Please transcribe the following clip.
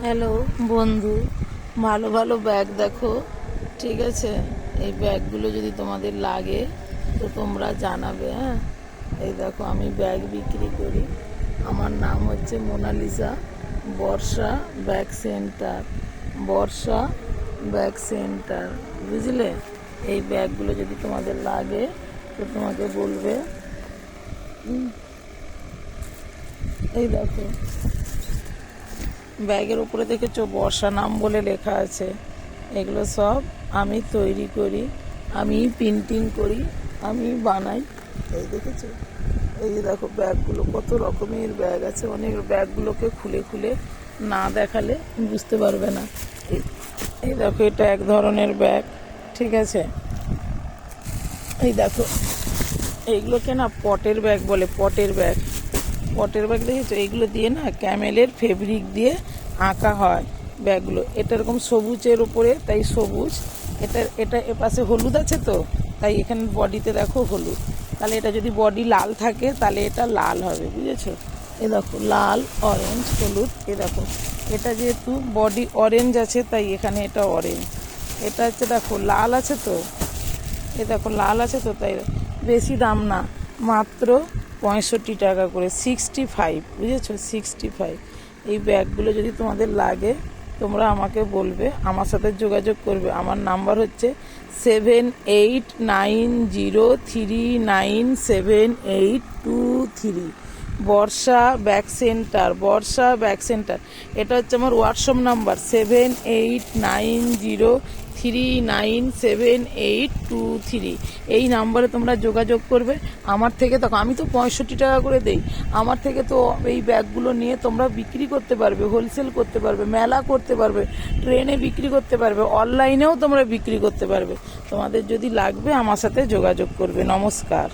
Hello বন্ধু, ভালো ভালো ব্যাগ দেখো। ঠিক আছে, এই ব্যাগগুলো যদি তোমাদের লাগে তো তোমরা জানাবে। হ্যাঁ, এই দেখো আমি ব্যাগ বিক্রি করি। আমার নাম হচ্ছে মোনালিসা। বর্ষা ব্যাগ সেন্টার, বর্ষা ব্যাগ সেন্টার, বুঝলে? এই ব্যাগগুলো যদি তোমাদের লাগে তো তোমাকে বলবে। এই দেখো, ব্যাগের উপরে দেখেছো বর্ষা নাম বলে লেখা আছে। এগুলো সব আমি তৈরি করি, আমি প্রিন্টিং করি, আমি বানাই। এই দেখেছো, এই যে দেখো ব্যাগগুলো, কত রকমের ব্যাগ আছে। অনেক ব্যাগগুলোকে খুলে খুলে না দেখালে বুঝতে পারবে না। এই দেখো, এটা এক ধরনের ব্যাগ। ঠিক আছে, এই দেখো, এইগুলোকে না পটের ব্যাগ বলে, পটের ব্যাগ। পটের ব্যাগ দেখেছো? এইগুলো দিয়ে না ক্যামেলের ফেব্রিক দিয়ে আঁকা হয় ব্যাগগুলো। এটা এরকম সবুজের উপরে, তাই সবুজ। এটা এপাশে হলুদ আছে, তো তাই এখানে বডিতে দেখো হলুদ। তাহলে এটা যদি বডি লাল থাকে তাহলে এটা লাল হবে, বুঝেছো? এ দেখো লাল, অরেঞ্জ, হলুদ। এ দেখো, এটা যেহেতু বডি অরেঞ্জ আছে তাই এখানে এটা অরেঞ্জ। এটা হচ্ছে দেখো লাল আছে, তো এ দেখো লাল আছে, তো তাই বেশি দাম না, মাত্র 65 টাকা করে, 65, বুঝেছো? 65। এই ব্যাগগুলো যদি তোমাদের লাগে তোমরা আমাকে বলবে, আমার সাথে যোগাযোগ করবে। আমার নাম্বার হচ্ছে 7890397823। বর্ষা ব্যাগ সেন্টার, বর্ষা ব্যাগ সেন্টার। এটা হচ্ছে আমার হোয়াটসঅ্যাপ নাম্বার, 7890397823। এই নাম্বারে তোমরা যোগাযোগ করবে। আমার থেকে দেখো, আমি তো 65 টাকা করে দেই। আমার থেকে তো এই ব্যাগগুলো নিয়ে তোমরা বিক্রি করতে পারবে, হোলসেল করতে পারবে, মেলা করতে পারবে, ট্রেনে বিক্রি করতে পারবে, অনলাইনেও তোমরা বিক্রি করতে পারবে। তোমাদের যদি লাগবে আমার সাথে যোগাযোগ করবে। নমস্কার।